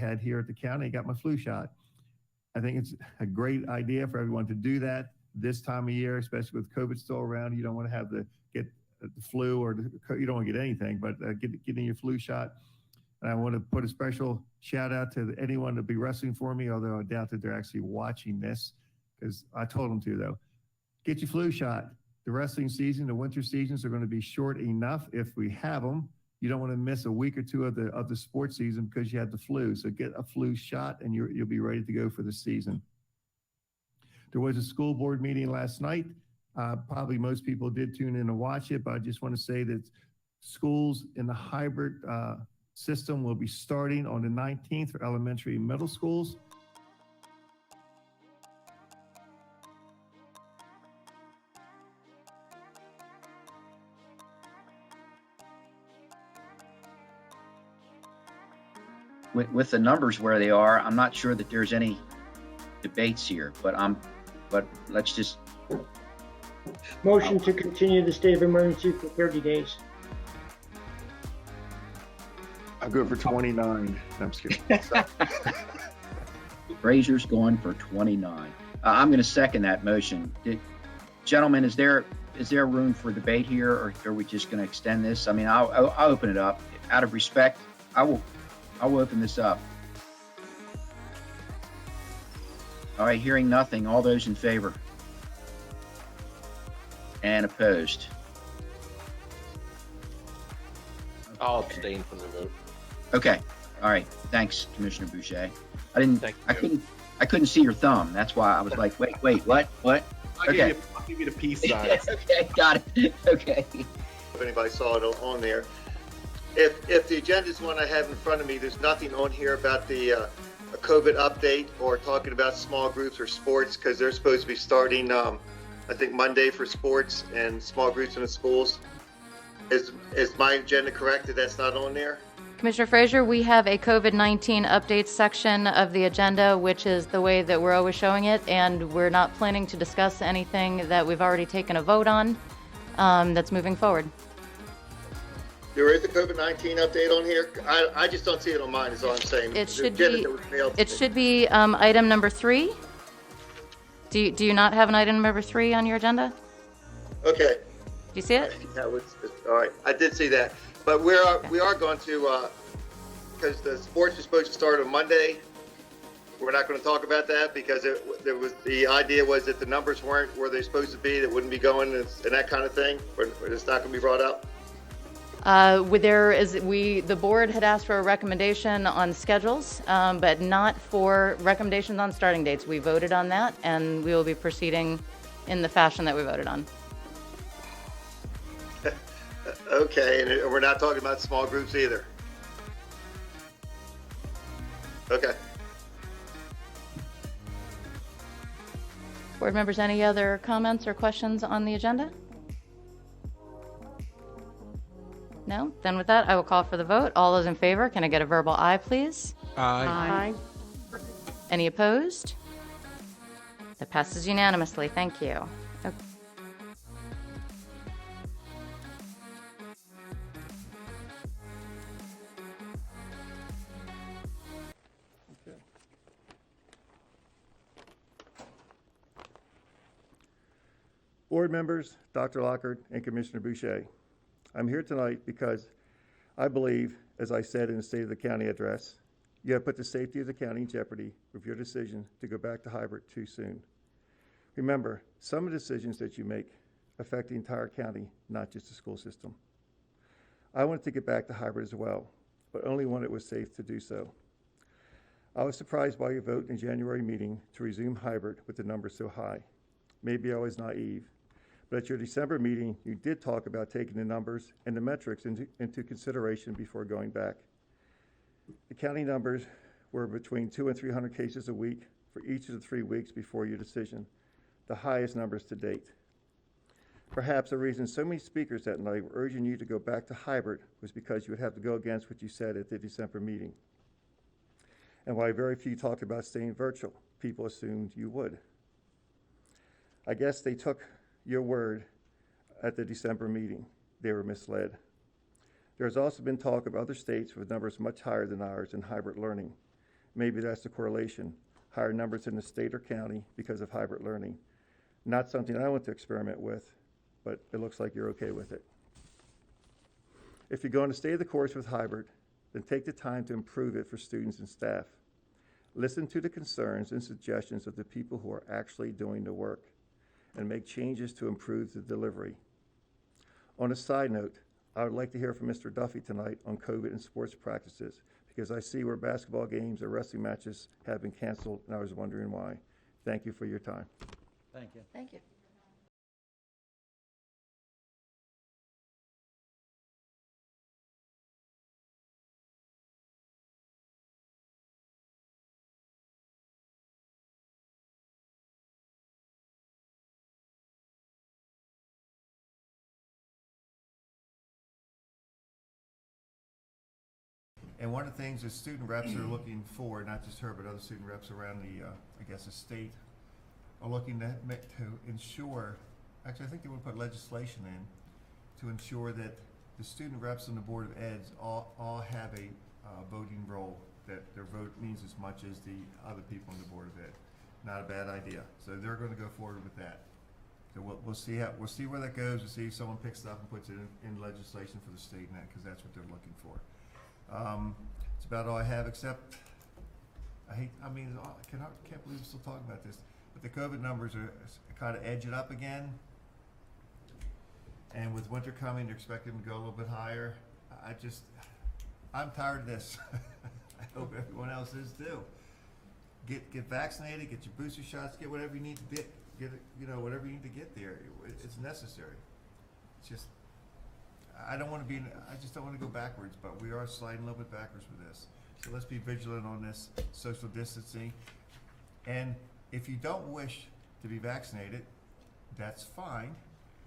had here at the county, got my flu shot. I think it's a great idea for everyone to do that this time of year, especially with COVID still around. You don't want to have get the flu, or you don't want to get anything, but getting your flu shot. And I want to put a special shout out to anyone that be wrestling for me, although I doubt that they're actually watching this, because I told them to, though. Get your flu shot. The wrestling season, the winter seasons are going to be short enough if we have them. You don't want to miss a week or two of the sports season because you had the flu. So get a flu shot and you'll be ready to go for the season. There was a school board meeting last night. Probably most people did tune in to watch it, but I just want to say that schools in the hybrid system will be starting on the 19th for elementary and middle schools. With the numbers where they are, I'm not sure that there's any debates here, but let's just. Motion to continue the state of emergency for 30 days. I'll go for 29. I'm just kidding. Frazier's going for 29. I'm going to second that motion. Gentlemen, is there room for debate here, or are we just going to extend this? I mean, I'll open it up. Out of respect, I will open this up. All right, hearing nothing. All those in favor? And opposed? I'll abstain from the vote. Okay. All right. Thanks, Commissioner Boucher. I couldn't see your thumb. That's why I was like, wait, what? Okay. I'll give you the peace sign. Okay, got it. Okay. If anybody saw it on there. If the agenda is one I have in front of me, there's nothing on here about the a COVID update or talking about small groups or sports, because they're supposed to be starting, I think, Monday for sports and small groups in the schools. Is my agenda correct that that's not on there? Commissioner Frazier, we have a COVID-19 updates section of the agenda, which is the way that we're always showing it, and we're not planning to discuss anything that we've already taken a vote on that's moving forward. There is a COVID-19 update on here. I just don't see it on mine, is all I'm saying. It should be item number 3. Do you not have an item number 3 on your agenda? Okay. Do you see it? All right. I did see that. But we are going to, because the sports is supposed to start on Monday, we're not going to talk about that because the idea was that the numbers weren't where they're supposed to be, that wouldn't be going and that kind of thing. But it's not going to be brought up. The board had asked for a recommendation on schedules, but not for recommendations on starting dates. We voted on that, and we will be proceeding in the fashion that we voted on. Okay, and we're not talking about small groups either. Okay. Board members, any other comments or questions on the agenda? No? Then with that, I will call for the vote. All those in favor, can I get a verbal aye, please? Aye. Aye. Any opposed? That passes unanimously. Thank you. Okay. Board members, Dr. Lockhart, and Commissioner Boucher. I'm here tonight because I believe, as I said in the State of the County address, you have put the safety of the county in jeopardy with your decision to go back to hybrid too soon. Remember, some of the decisions that you make affect the entire county, not just the school system. I wanted to get back to hybrid as well, but only when it was safe to do so. I was surprised by your vote in January meeting to resume hybrid with the numbers so high. Maybe I was naive. But at your December meeting, you did talk about taking the numbers and the metrics into consideration before going back. The county numbers were between 200 and 300 cases a week for each of the 3 weeks before your decision, the highest numbers to date. Perhaps the reason so many speakers that night were urging you to go back to hybrid was because you would have to go against what you said at the December meeting. And while very few talked about staying virtual, people assumed you would. I guess they took your word at the December meeting. They were misled. There has also been talk of other states with numbers much higher than ours in hybrid learning. Maybe that's the correlation. Higher numbers in the state or county because of hybrid learning. Not something I want to experiment with, but it looks like you're okay with it. If you're going to stay the course with hybrid, then take the time to improve it for students and staff. Listen to the concerns and suggestions of the people who are actually doing the work and make changes to improve the delivery. On a side note, I would like to hear from Mr. Duffy tonight on COVID and sports practices, because I see where basketball games or wrestling matches have been canceled, and I was wondering why. Thank you for your time. Thank you. Thank you. And one of the things that student reps are looking for, not just her, but other student reps around the, I guess, the state, are looking to ensure, actually, I think they would put legislation in to ensure that the student reps on the Board of Eds all have a voting role, that their vote means as much as the other people on the Board of Ed. Not a bad idea. So they're going to go forward with that. So we'll see where that goes. We'll see if someone picks it up and puts it in legislation for the state and that, because that's what they're looking for. It's about all I have, except I can't believe we're still talking about this, but the COVID numbers are kind of edging up again. And with winter coming, they're expecting to go a little bit higher. I'm tired of this. I hope everyone else is too. Get vaccinated, get your booster shots, get whatever you need to get whatever you need to get there. It's necessary. It's just, I just don't want to go backwards, but we are sliding a little bit backwards with this. So let's be vigilant on this social distancing. And if you don't wish to be vaccinated, that's fine,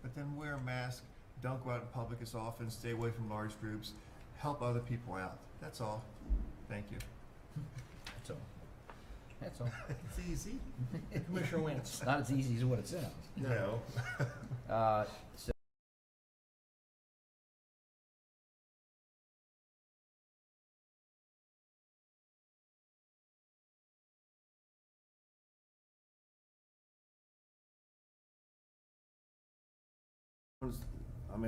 but then wear a mask, don't go out in public as often, stay away from large groups, help other people out. That's all. Thank you. That's all. That's all. It's easy. Commissioner Wentz. It's not as easy as what it sounds. No. So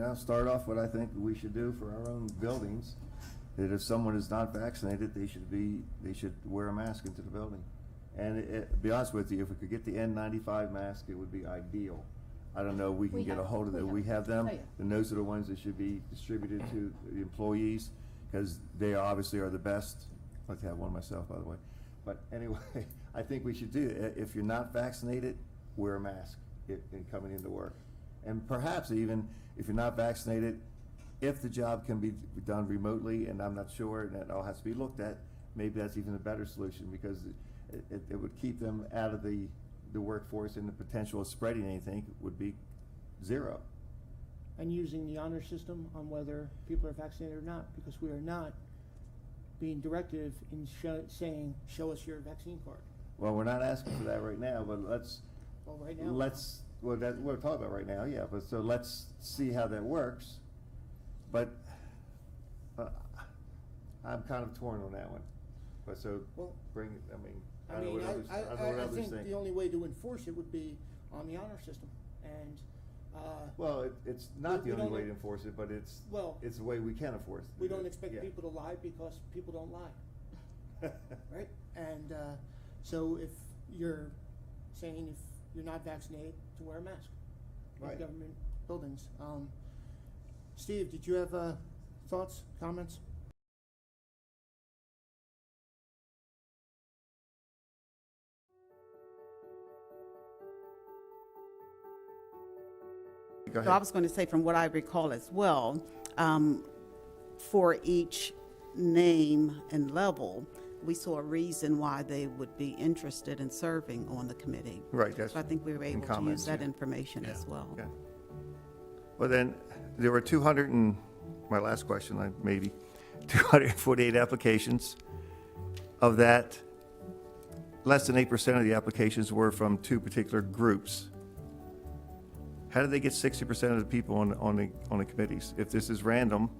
I'll start off what I think we should do for our own buildings. That if someone is not vaccinated, they should wear a mask into the building. And to be honest with you, if we could get the N95 mask, it would be ideal. I don't know, we can get a hold of them. We have them, and those are the ones that should be distributed to the employees, because they obviously are the best. I'd like to have one myself, by the way. But anyway, I think we should do it. If you're not vaccinated, wear a mask in coming into work. And perhaps even if you're not vaccinated, if the job can be done remotely, and I'm not sure, and that all has to be looked at, maybe that's even a better solution, because it would keep them out of the workforce, and the potential of spreading anything would be zero. And using the honor system on whether people are vaccinated or not, because we are not being directive in saying, show us your vaccine card. Well, we're not asking for that right now, but Well, right now. that's what we're talking about right now, yeah, but so let's see how that works. But I'm kind of torn on that one. But so Well, I don't know what others, I don't know what I others think think. the only way to enforce it would be on the honor system, and, Well, it's not we the only don't- way to enforce it, but it's the way we can enforce it. we don't expect Yeah. people to lie because people don't lie, right? And, so if you're saying if you're not vaccinated, to wear a mask in Right. government buildings. Steve, did you have, thoughts, comments? Go So I ahead. was going to say, from what I recall as well, for each name and level, we saw a reason why they would be interested in serving on the committee. Right, that's. So I think we were in able to comments, use that yeah. information as well. Yeah. Well, then, there were my last question, maybe, 248 applications. Of that, less than 8% of the applications were from two particular groups. How did they get 60% of the people on the committees? If this is random,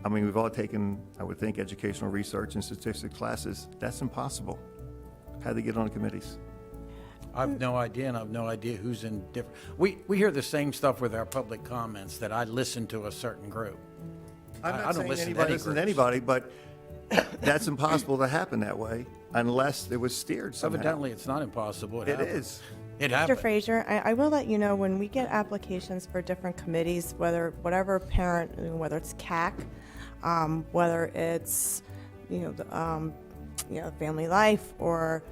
I mean, we've all taken, I would think, educational research and statistics classes. That's impossible. How they get on committees. I have no idea, and I have no idea who's in different. We hear the same stuff with our public comments, that I listen to a certain group. I'm I not don't saying listen to anybody any listens to groups. anybody, but that's impossible to happen that way unless it was steered somehow. Evidently, it's not impossible. It happened. is. It Mr. happened. Frazier, I will let you know when we get applications for different committees, whatever parent, whether it's CAC, whether it's, family life, or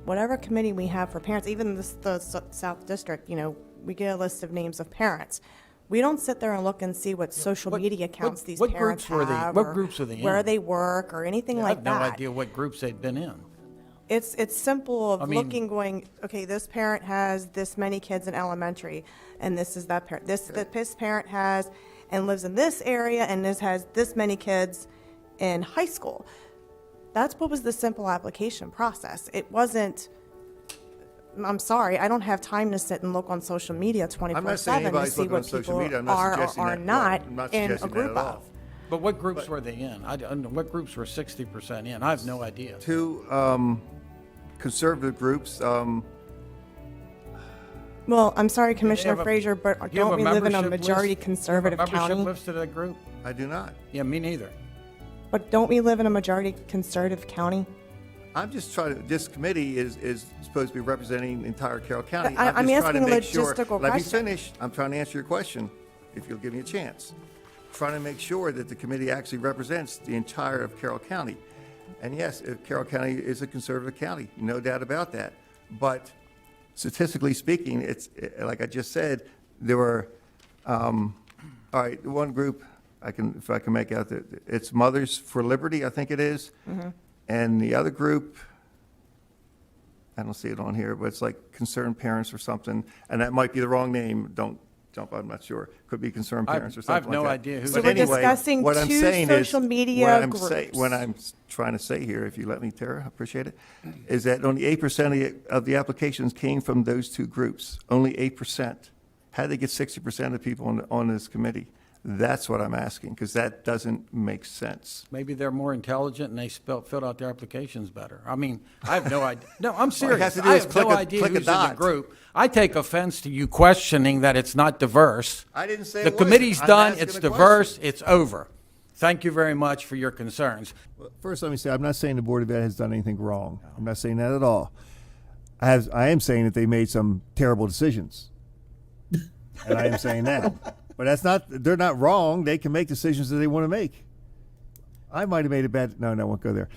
whatever committee we have for parents, even the South District, we get a list of names of parents. We don't sit there and look and see what social media accounts these what parents groups were they- have, what or groups are they where in? they work, or anything I like have that. no idea what groups they've been in. It's simple of I mean- looking, going, okay, this parent has this many kids in elementary, and this is that parent. This parent has and lives in this area, and this has this many kids in high school. That's what was the simple application process. It wasn't. I'm sorry, I don't have time to sit and look on social media 24/7 I'm not saying to anybody's see looking on what social people media. I'm not are or suggesting are that. No, not I'm not in a suggesting that group at all. of. But what groups were they in? I don't know. What groups were 60% in? I have no idea. Two conservative groups. Well, I'm sorry, Commissioner have a- Frazier, but Do you have don't we live in a membership majority list? conservative Membership county? list of that group? I do not. Yeah, me neither. But don't we live in a majority conservative county? I'm just trying to. This committee is supposed to be representing the entire Carroll County. I'm just trying to asking a make sure. logistical Let me question. finish. I'm trying to answer your question, if you'll give me a chance. Trying to make sure that the committee actually represents the entire of Carroll County. And yes, Carroll County is a conservative county, no doubt about that. But statistically speaking, it's like I just said, there were. All right, one group if I can make out that it's Mothers for Liberty, I think it is. Mm-hmm. And the other group, I don't see it on here, but it's like Concerned Parents or something, and that might be the wrong name. Don't jump, I'm not sure. Could be Concerned Parents or I have something like no that. idea who So But we're anyway, discussing what I'm two saying social is, media what groups. I'm trying to say here, if you let me, Tara, I appreciate it, is that only 8% of the applications came from those two groups. Only 8%. How did they get 60% of people on this committee? That's what I'm asking, because that doesn't make sense. Maybe they're more intelligent and they filled out their applications better. I mean, I have no idea. No, I'm serious. has to do I is have click no a- idea click a who's in the dot. group. I take offense to you questioning that it's not diverse. I didn't say The it wasn't. committee's I'm done, asking it's a diverse, it's over. Thank you very much for your concerns. First, let me say, I'm not saying the Board of Ed has done anything wrong. I'm not saying that at all. I am saying that they made some terrible decisions. And I am saying that. But they're not wrong. They can make decisions that they want to make. I might have made a bad, no, I won't go there.